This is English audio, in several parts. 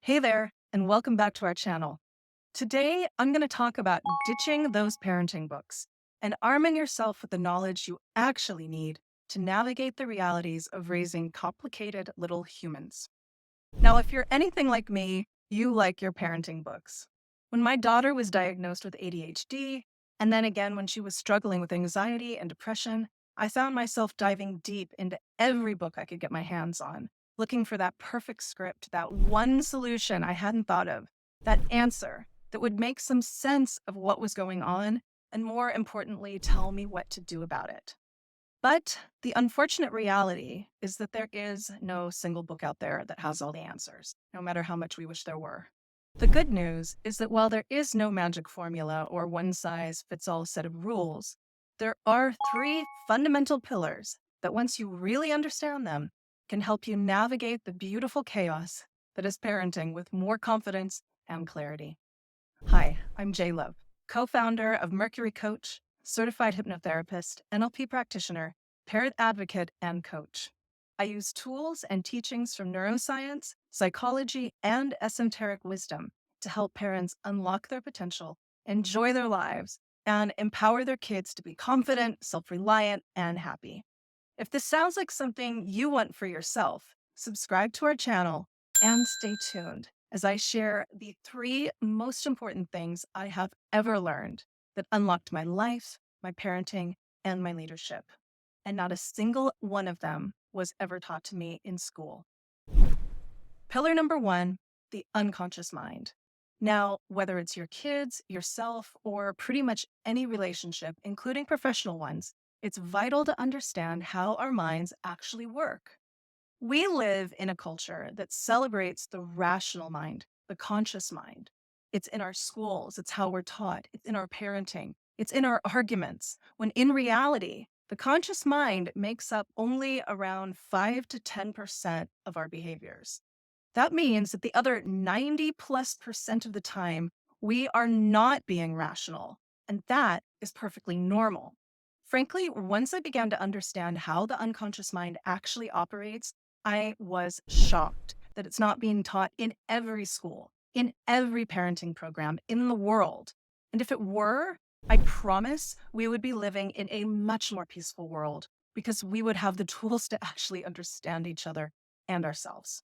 Hey there, and welcome back to our channel. Today, I'm going to talk about ditching those parenting books and arming yourself with the knowledge you actually need to navigate the realities of raising complicated little humans. Now, if you're anything like me, you like your parenting books. When my daughter was diagnosed with ADHD, and then again when she was struggling with anxiety and depression, I found myself diving deep into every book I could get my hands on, looking for that perfect script, that one solution I hadn't thought of, that answer that would make some sense of what was going on, and more importantly, tell me what to do about it. But the unfortunate reality is that there is no single book out there that has all the answers, no matter how much we wish there were. The good news is that while there is no magic formula or one size fits all set of rules, there are three fundamental pillars that, once you really understand them, can help you navigate the beautiful chaos that is parenting with more confidence and clarity. Hi, I'm J Love, co founder of Mercury Coach, certified hypnotherapist, NLP practitioner, parent advocate, and coach. I use tools and teachings from neuroscience, psychology, and esoteric wisdom to help parents unlock their potential, enjoy their lives, and empower their kids to be confident, self reliant, and happy. If this sounds like something you want for yourself, subscribe to our channel and stay tuned as I share the three most important things I have ever learned that unlocked my life, my parenting, and my leadership. And not a single one of them was ever taught to me in school. Pillar number one, the unconscious mind. Now, whether it's your kids, yourself, or pretty much any relationship, including professional ones, it's vital to understand how our minds actually work. We live in a culture that celebrates the rational mind, the conscious mind. It's in our schools, it's how we're taught, it's in our parenting, it's in our arguments, when in reality, the conscious mind makes up only around 5 to 10% of our behaviors. That means that the other 90+% of the time, we are not being rational, and that is perfectly normal. Frankly, once I began to understand how the unconscious mind actually operates, I was shocked that it's not being taught in every school, in every parenting program in the world. And if it were, I promise we would be living in a much more peaceful world because we would have the tools to actually understand each other and ourselves.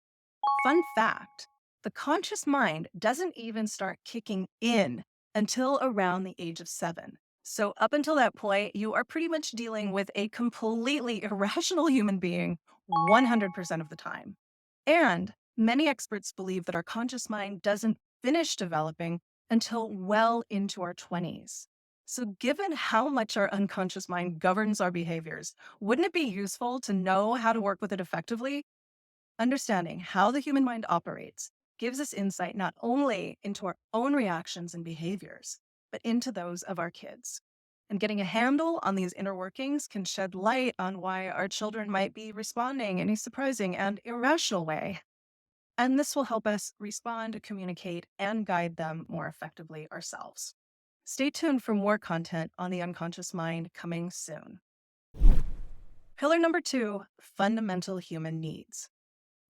Fun fact, the conscious mind doesn't even start kicking in until around the age of 7. So, up until that point, you are pretty much dealing with a completely irrational human being 100% of the time. And many experts believe that our conscious mind doesn't finish developing until well into our 20s. So, given how much our unconscious mind governs our behaviors, wouldn't it be useful to know how to work with it effectively? Understanding how the human mind operates gives us insight not only into our own reactions and behaviors, but into those of our kids. And getting a handle on these inner workings can shed light on why our children might be responding in a surprising and irrational way. And this will help us respond, communicate, and guide them more effectively ourselves. Stay tuned for more content on the unconscious mind coming soon. Pillar number two, fundamental human needs.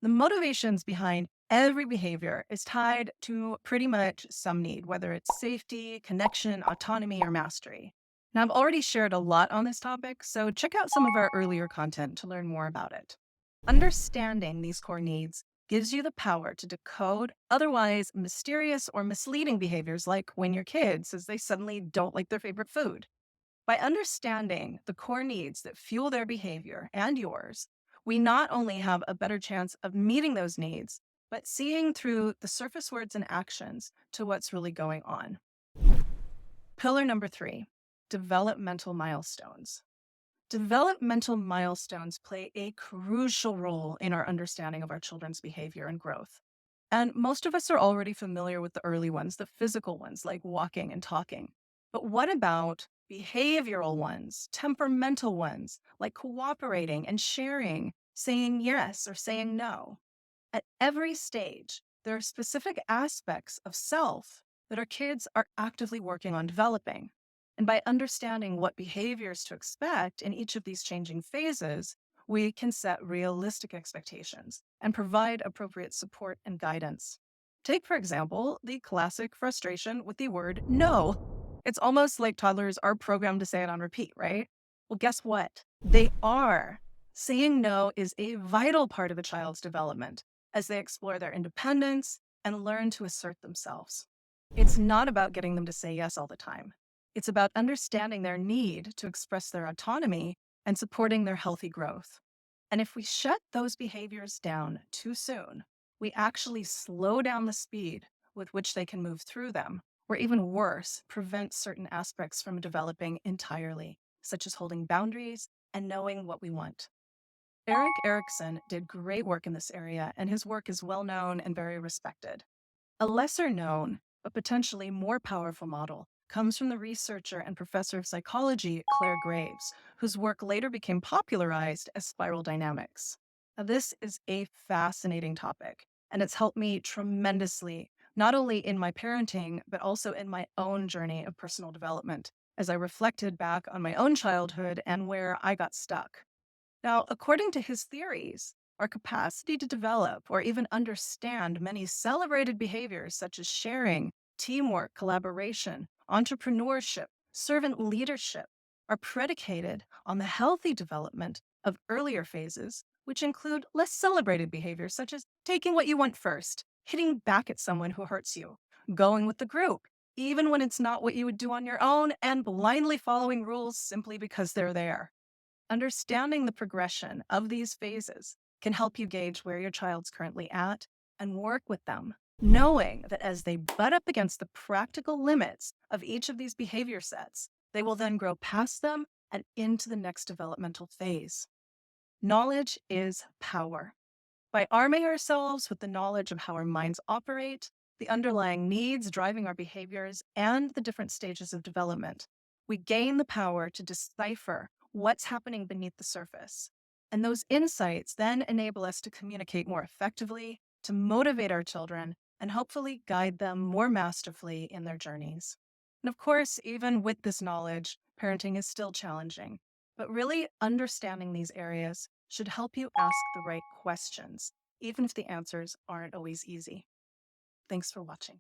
The motivations behind every behavior is tied to pretty much some need, whether it's safety, connection, autonomy, or mastery. Now, I've already shared a lot on this topic, so check out some of our earlier content to learn more about it. Understanding these core needs gives you the power to decode otherwise mysterious or misleading behaviors, like when your kid says they suddenly don't like their favorite food. By understanding the core needs that fuel their behavior and yours, we not only have a better chance of meeting those needs, but seeing through the surface words and actions to what's really going on. Pillar number three, developmental milestones. Developmental milestones play a crucial role in our understanding of our children's behavior and growth. And most of us are already familiar with the early ones, the physical ones like walking and talking. But what about behavioral ones, temperamental ones like cooperating and sharing, saying yes or saying no? At every stage, there are specific aspects of self that our kids are actively working on developing. And by understanding what behaviors to expect in each of these changing phases, we can set realistic expectations and provide appropriate support and guidance. Take, for example, the classic frustration with the word no. It's almost like toddlers are programmed to say it on repeat, right? Well, guess what? They are. Saying no is a vital part of a child's development as they explore their independence and learn to assert themselves. It's not about getting them to say yes all the time. It's about understanding their need to express their autonomy and supporting their healthy growth. And if we shut those behaviors down too soon, we actually slow down the speed with which they can move through them, or even worse, prevent certain aspects from developing entirely, such as holding boundaries and knowing what we want. Eric Erickson did great work in this area, and his work is well known and very respected. A lesser known, but potentially more powerful model comes from the researcher and professor of psychology, Claire Graves, whose work later became popularized as spiral dynamics. Now, this is a fascinating topic, and it's helped me tremendously, not only in my parenting, but also in my own journey of personal development, as I reflected back on my own childhood and where I got stuck. Now, according to his theories, our capacity to develop or even understand many celebrated behaviors such as sharing, teamwork, collaboration, entrepreneurship, servant leadership are predicated on the healthy development of earlier phases, which include less celebrated behaviors such as taking what you want first, hitting back at someone who hurts you, going with the group, even when it's not what you would do on your own, and blindly following rules simply because they're there. Understanding the progression of these phases can help you gauge where your child's currently at and work with them, knowing that as they butt up against the practical limits of each of these behavior sets, they will then grow past them and into the next developmental phase. Knowledge is power. By arming ourselves with the knowledge of how our minds operate, the underlying needs driving our behaviors, and the different stages of development, we gain the power to decipher what's happening beneath the surface. And those insights then enable us to communicate more effectively, to motivate our children, and hopefully guide them more masterfully in their journeys. And of course, even with this knowledge, parenting is still challenging. But really understanding these areas should help you ask the right questions, even if the answers aren't always easy. Thanks for watching.